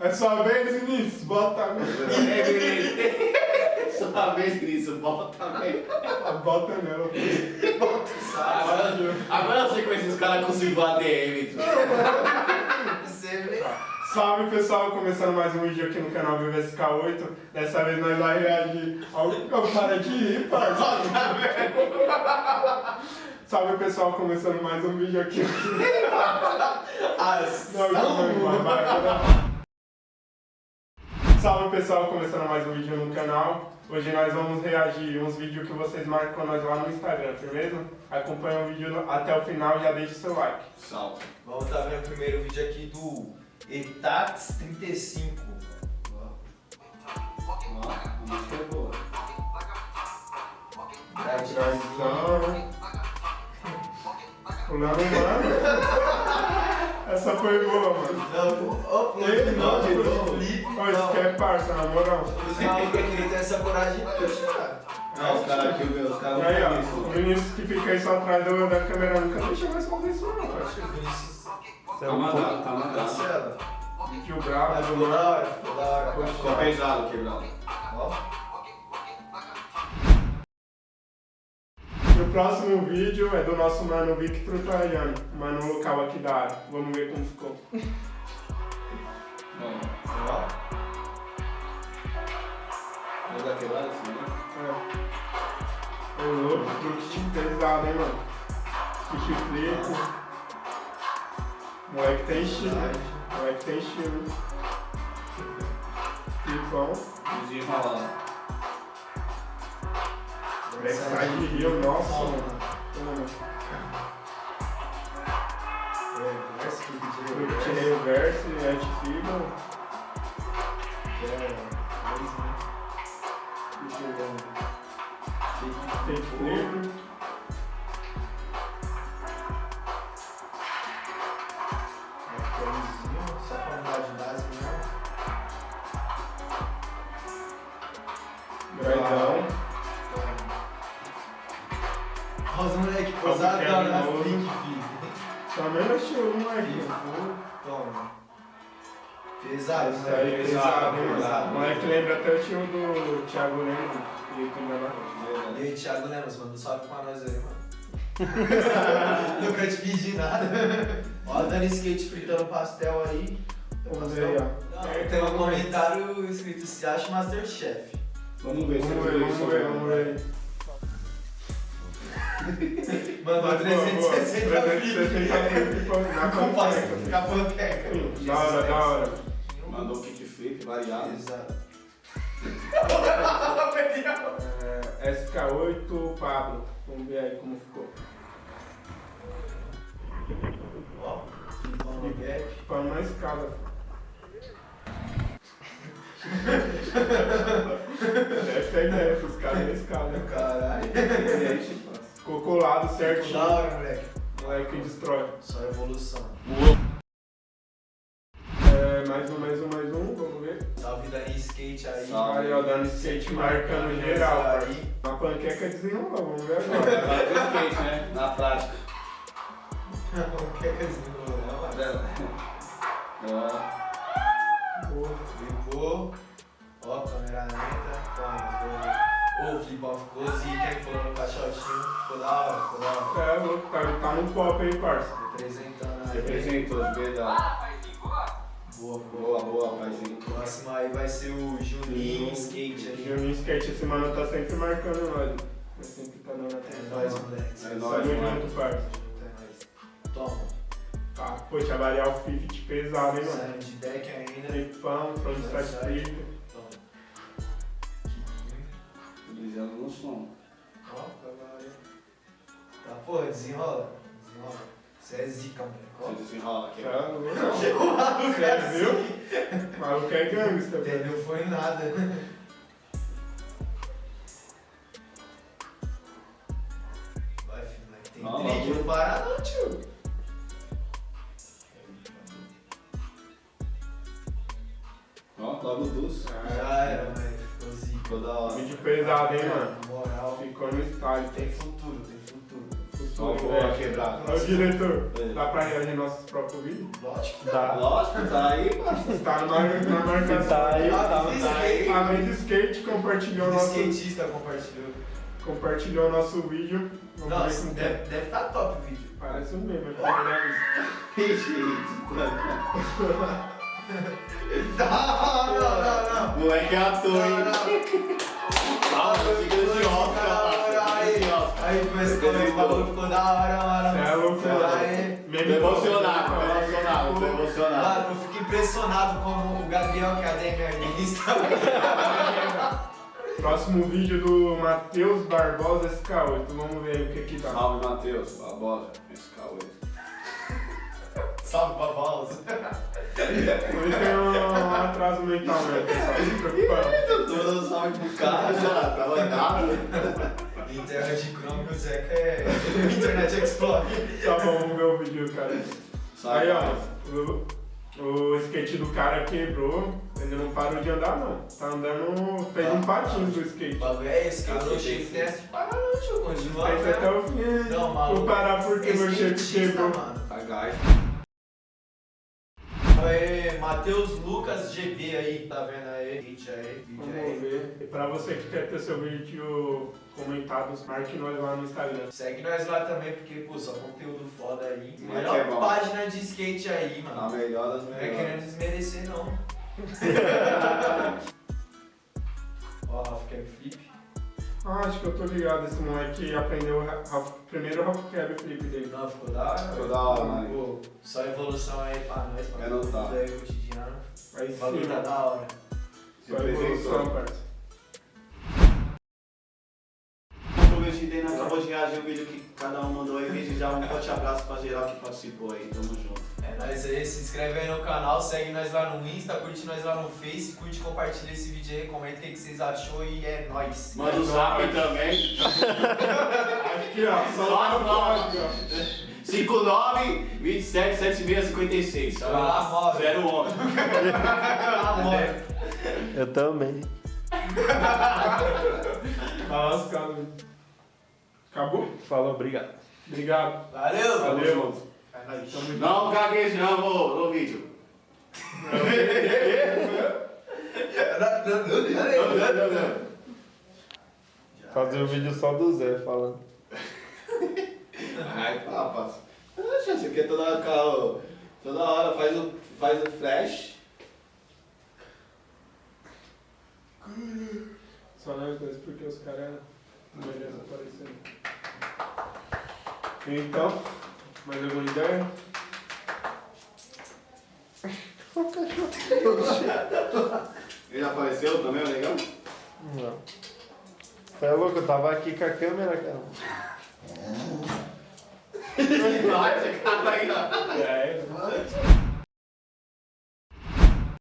É sua vez, Vinícius, bota a Sua vez, Vinícius, bota mesmo. Bota nela. Agora eu sei como esses caras conseguem ADM. Você vê? Salve pessoal, começando mais um vídeo aqui no canal VVSK8. Dessa vez nós vamos reagir ao cara de rir, parça. Salve pessoal, começando mais um vídeo aqui. Salve pessoal, começando mais um vídeo no canal. Hoje nós vamos reagir uns vídeos que vocês marcam com nós lá no Instagram, firmeza? Acompanha o vídeo até o final e já deixa o seu like. Salve. Vamos estar vendo o primeiro vídeo aqui do Etax 35. A música é boa. Gratidão. Pulando mano. Essa foi boa, mano. Não, Isso que é parça, na moral. os caras que queriam ter essa coragem, cara. Não, os caras aqui, os caras Aí, ó, não o Vinícius que fica aí só atrás da câmera nunca deixa mais fazer isso, não, cara. Tá mandado, tá mandado. Cancela. Tio bravo, Ficou da hora, ficou da hora. Ficou pesado, quebrado. Ó. E o próximo vídeo é do nosso mano Victor Traiano, mano local aqui da área. Vamos ver como ficou. Ó. Ó. Vou dar quebrada assim, né? É louco, truque pesado, hein, mano? Sushi frito. Moleque tem estilo. Moleque tem estilo. Tripão. Desenrola. Backside de Rio, nossa, mano. Truque reverse, anti-fibra. Fake flip. Só pra mudar de base mesmo. Gordão. Olha os moleque posadão na flick, filho. Sua mãe não achou um aqui. Toma. Pesado, Isso aí, né? pesado, hein, pesado. mano. O moleque lembra até o tio do Thiago Lemos. E E aí, Thiago Lemos, manda um salve pra nós aí, mano. Nunca te pedi nada. Ó, dando skate fritando pastel aí. Vamos ver aí, ó. Tem um comentário escrito: se acha Masterchef. Vamos ver se Vamos ver. Mandou 360 360 na com panqueca. a panqueca. Da hora. Mandou kickflip, variado. Exato. SK8 Pablo. Vamos ver aí como ficou. Ó, flipão no gap. Pão na escada. Essa é a ideia, os caras na escada. Caralho. Ficou colado Ficou certinho. da hora, moleque. Moleque destrói. Só evolução. Mais um, vamos ver. Salve Dani Skate aí. Salve. Aí, ó, dando skate marcando geral. Aí. A panqueca desenrolou, vamos ver agora. Vai ter skate, né? Na prática. Panquecazinho, né, mano? Ó. Flipou. Ó, câmera lenta. Ô, o flipão ficou zica, hein? Falou no caixotinho. Ficou da hora, ficou da hora. É louco, tá no pop aí, parça. Representando aí. Representou, de verdade. Boa. Boa, paizinho. O próximo aí vai ser o Juninho Skate aí. Juninho Skate, esse mano tá sempre marcando nós. Mas sempre tá dando É atenção. nóis, moleque. É nóis, Tamo mano. junto, parça. É nóis. Toma. Tá, poxa, variar o 50 pesado, hein, mano. Saindo de deck ainda. Tripão, frontside flip. Toma. Brisando no som. Ó, agora. Tá, porra, desenrola. Você é zica, moleque. Ó. Você desenrola aqui. Tá louco. O maluco é assim. Viu? O maluco é gangster, velho. Entendeu? Foi nada. Vai, filho, mas tem Ó, trick, não para não, tio. Ó, logo dos. Já era, moleque. Ficou zica. Ficou da hora. Vídeo pesado, hein, mano. Na moral, Ficou no style. tem futuro, tem futuro. Qual foi a quebrada? Ô diretor, É. dá pra reagir nossos próprios vídeos? Lógico que Dá. Lógico, tá aí, mano. Tá na marcação. Tá aí, Além do skate, compartilhou o nosso, skatista compartilhou. nosso vídeo. Vamos ver Nossa, como que deve estar top o vídeo. Parece um meme, é a primeira vez. Não. Moleque é ator, hein? Palmas, dicas de Oscar, parceiro. Aí, mas o bagulho ficou da hora, mano. Cê é louco, Aí, Tô emocionado, tô emocionado. Mano, eu fico impressionado como o Gabriel, que é a DM artista. Próximo vídeo do Matheus Barbosa SK8. Vamos ver o que dá. Salve, Matheus. Barbosa. Esse caô. Salve, babosa. Ele tem um atraso mental, né? Pessoal, se preocupando. Todo salve pro cara, já tava nada. Internet de Chrome, o Zeca é Internet Explorer. Tá bom, vamos ver o vídeo, cara. Aí, ó, o skate do cara quebrou. Ele não parou de andar, não. Tá andando, fez um patinho do skate. O bagulho é esse, quebrou o shape test. Para não, tio, continua. Fez até o fim. Não, maluco. Vou parar porque meu shape quebrou. Mano. Tá gás. Aí, Matheus Lucas GB aí, tá vendo aí? Vídeo aí, vídeo Vamos aí. ver. E pra você que quer ter seu vídeo comentado, marque nós lá no Instagram. Segue nós lá também, porque, pô, só conteúdo foda aí. Mas Melhor é bom. página de skate aí, A mano. melhor das Não é melhores. querendo desmerecer, não. Ó, Half Cab Flip. Ah, acho que eu tô ligado. Esse moleque aprendeu o primeiro half cab flip dele. Não, ficou da hora. Ficou da hora, mano. Pô, só evolução aí pra nós, pra É notar. tudo aí cotidiano. Aí O sim, bagulho tá da hora. só evolução, parça. O Vegeta ainda acabou de reagir o vídeo que cada um mandou aí. Desde já um forte abraço pra geral que participou aí. Tamo junto. É nóis aí, se inscreve aí no canal, segue nós lá no Insta, curte nós lá no Face, curte e compartilha esse vídeo aí, comenta o que vocês achou e é nóis. Manda o zap também. Aqui, ó, só lá no código, ó. 59-27-76-56. Lá, móvel. 011. Eu também. Tá lascado. Acabou? Falou, obrigado. Obrigado. Valeu! Valeu. É nóis. Tamo junto. Não gaguejamos no vídeo. Fazer o vídeo só do Zé falando. Ai, papas. Poxa, você quer toda hora ficar, toda hora faz o flash. Só nós dois, porque os caras não merecem aparecer. Então, mais alguma ideia? Ele apareceu também, é legal? Não. Você é louco? Eu tava aqui com a câmera, cara. Nossa, cara, tá indo